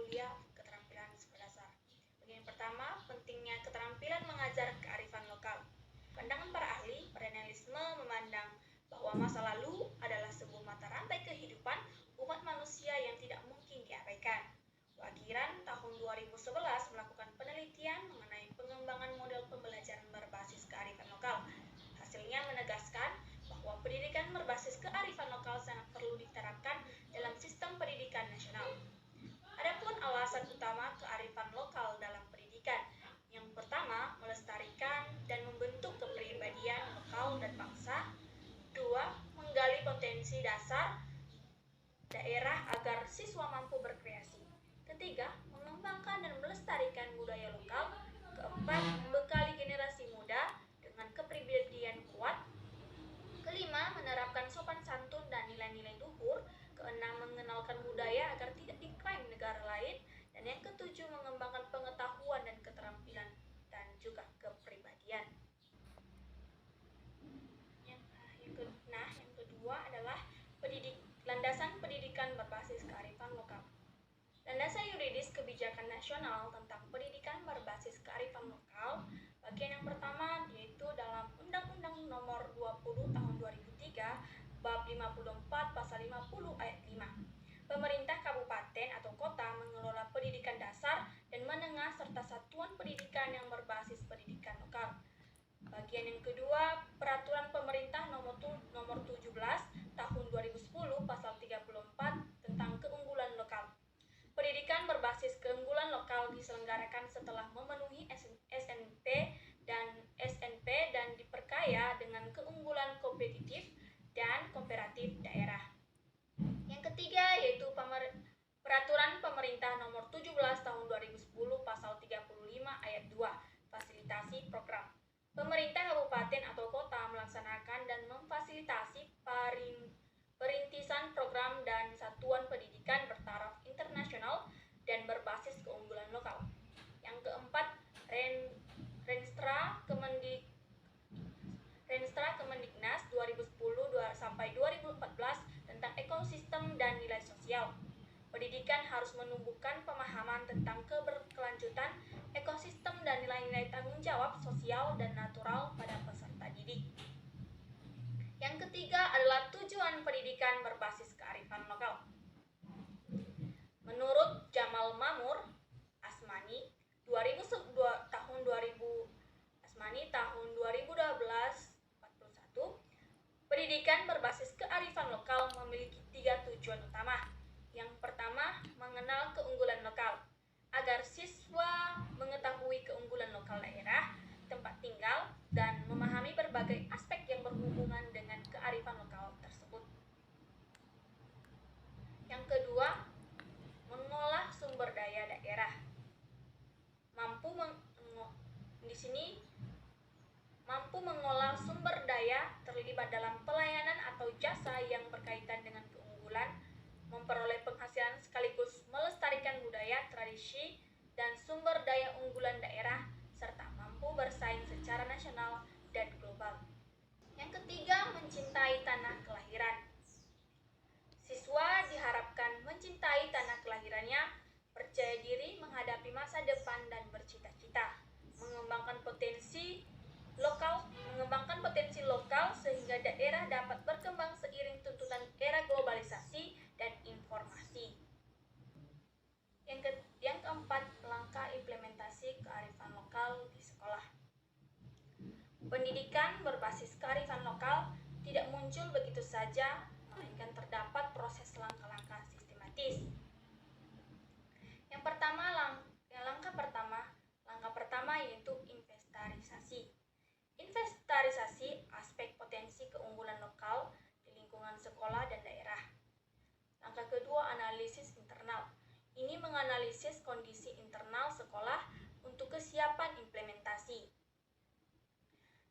kuliah keterampilan sekolah dasar. Bagian pertama, pentingnya keterampilan mengajar kearifan lokal. Pandangan para ahli, perennialisme memandang bahwa masa lalu adalah sebuah mata rantai kehidupan umat manusia yang tidak mungkin diabaikan. Wagiran tahun 2011 melakukan penelitian mengenai pengembangan model pembelajaran berbasis kearifan lokal. Hasilnya menegaskan bahwa pendidikan berbasis kearifan lokal sangat perlu diterapkan dalam sistem pendidikan nasional. Adapun alasan utama kearifan lokal dalam pendidikan. Yang pertama, melestarikan dan membentuk kepribadian lokal dan bangsa. Dua, menggali potensi dasar daerah agar siswa mampu berkreasi. Ketiga, mengembangkan dan melestarikan budaya lokal. Keempat, membekali generasi muda dengan kepribadian kuat. Kelima, menerapkan sopan santun dan nilai-nilai luhur. Keenam, mengenalkan budaya agar tidak diklaim negara lain. Dan yang ketujuh, mengembangkan pengetahuan dan keterampilan dan juga kepribadian. Yang kedua adalah landasan pendidikan berbasis kearifan lokal. Landasan yuridis kebijakan nasional tentang pendidikan berbasis kearifan lokal. Bagian yang pertama yaitu dalam Undang-Undang Nomor 20 Tahun 2003 Bab 54 Pasal 50 Ayat 5. Pemerintah kabupaten atau kota mengelola pendidikan dasar dan menengah serta satuan pendidikan yang berbasis pendidikan lokal. Bagian yang kedua, Peraturan Pemerintah Nomor 17 Tahun 2010 Pasal 34 tentang keunggulan lokal. Pendidikan berbasis keunggulan lokal diselenggarakan setelah memenuhi SNP dan diperkaya dengan keunggulan kompetitif dan kooperatif daerah. Yang ketiga yaitu Peraturan Pemerintah Nomor 17 Tahun 2010 Pasal 35 Ayat 2 Fasilitasi Program. Pemerintah kabupaten atau kota melaksanakan dan memfasilitasi perintisan program dan satuan pendidikan bertaraf internasional dan berbasis keunggulan lokal. Yang keempat, Renstra Kemendiknas 2010 sampai 2014 tentang ekosistem dan nilai sosial. Pendidikan harus menumbuhkan pemahaman tentang keberkelanjutan ekosistem dan nilai-nilai tanggung jawab sosial dan natural pada peserta didik. Yang ketiga adalah tujuan pendidikan berbasis kearifan lokal. Menurut Jamal Mamur Asmani tahun 2012 41, pendidikan berbasis kearifan lokal memiliki 3 tujuan utama. Yang pertama, mengenal keunggulan lokal, agar siswa mengetahui keunggulan lokal daerah, tempat tinggal, dan memahami berbagai aspek yang berhubungan dengan kearifan lokal tersebut. Yang kedua, mengolah sumber daya daerah. Mampu mengolah sumber daya terlibat dalam pelayanan atau jasa yang berkaitan dengan keunggulan, memperoleh penghasilan sekaligus melestarikan budaya, tradisi, dan sumber daya unggulan daerah, serta mampu bersaing secara nasional dan global. Yang ketiga, mencintai tanah kelahiran. Siswa diharapkan mencintai tanah kelahirannya, percaya diri menghadapi masa depan dan bercita-cita, mengembangkan potensi lokal sehingga daerah dapat berkembang seiring tuntutan era globalisasi dan informasi. Yang keempat, langkah implementasi kearifan lokal di sekolah. Pendidikan berbasis kearifan lokal tidak muncul begitu saja, melainkan terdapat proses langkah-langkah sistematis. Yang pertama, langkah pertama yaitu inventarisasi. Inventarisasi aspek potensi keunggulan lokal di lingkungan sekolah dan daerah. Langkah kedua, analisis internal. Ini menganalisis kondisi internal sekolah untuk kesiapan implementasi.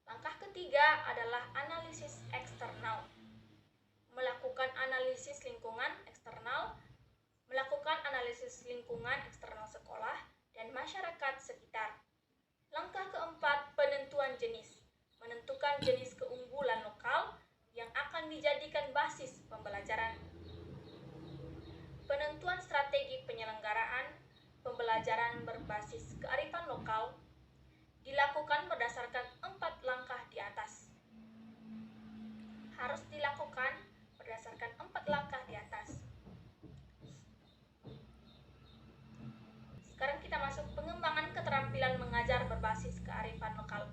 Langkah ketiga adalah analisis eksternal. Melakukan analisis lingkungan eksternal eksternal sekolah dan masyarakat sekitar. Langkah keempat, penentuan jenis. Menentukan jenis keunggulan lokal yang akan dijadikan basis pembelajaran. Penentuan strategi penyelenggaraan harus dilakukan berdasarkan 4 langkah di atas. Sekarang kita masuk pengembangan keterampilan mengajar berbasis kearifan lokal.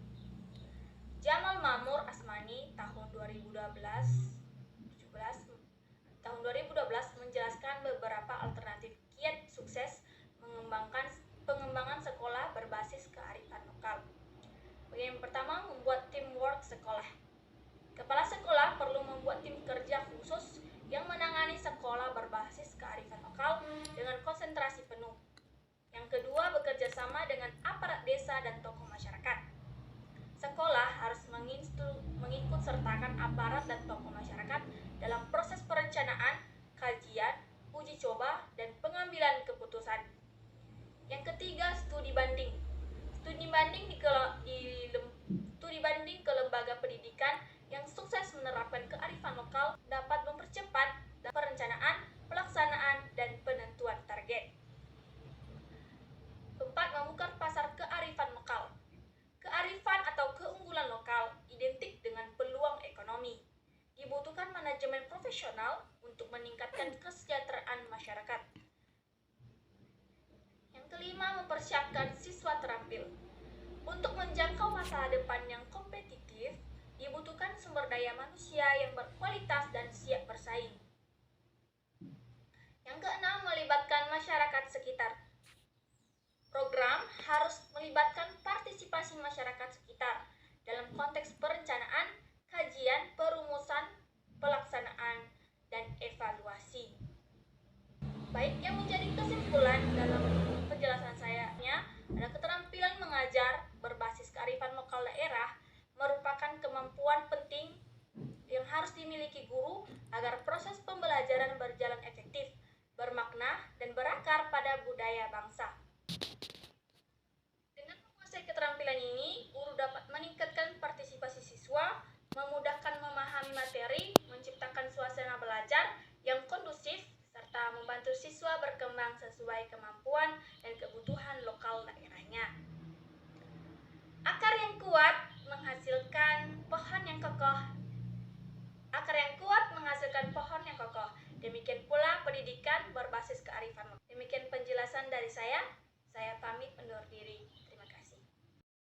Jamal Mamur Asmani tahun 2012 menjelaskan beberapa alternatif kiat sukses pengembangan sekolah berbasis kearifan lokal. Yang pertama, membuat teamwork sekolah. Kepala sekolah perlu membuat tim kerja khusus yang menangani sekolah berbasis kearifan lokal dengan konsentrasi penuh. Yang kedua, bekerja sama dengan aparat desa dan tokoh masyarakat. Sekolah harus mengikut sertakan aparat dan tokoh masyarakat dalam proses perencanaan, kajian, uji coba, dan pengambilan keputusan. Yang ketiga, studi banding. Studi banding ke lembaga pendidikan yang sukses menerapkan kearifan lokal dapat mempercepat perencanaan, pelaksanaan, dan penentuan target. Keempat, membuka pasar kearifan lokal. Kearifan atau keunggulan lokal identik dengan peluang ekonomi. Dibutuhkan manajemen profesional untuk meningkatkan kesejahteraan masyarakat. Yang kelima, mempersiapkan siswa terampil. Untuk menjangkau masa depan yang kompetitif, dibutuhkan sumber daya manusia yang berkualitas dan siap bersaing. Yang keenam, melibatkan masyarakat sekitar. Program harus melibatkan partisipasi masyarakat sekitar dalam konteks perencanaan, kajian, perumusan, pelaksanaan, dan evaluasi. Baik, yang menjadi kesimpulan dalam penjelasan saya adalah keterampilan mengajar berbasis kearifan lokal daerah merupakan kemampuan penting yang harus dimiliki guru agar proses pembelajaran berjalan efektif, bermakna, dan berakar pada budaya bangsa. Dengan menguasai keterampilan ini, guru dapat meningkatkan partisipasi siswa, memudahkan memahami materi, menciptakan suasana belajar yang kondusif, serta membantu siswa berkembang sesuai kemampuan dan kebutuhan lokal daerahnya. Akar yang kuat menghasilkan pohon yang kokoh. Demikian pula pendidikan berbasis kearifan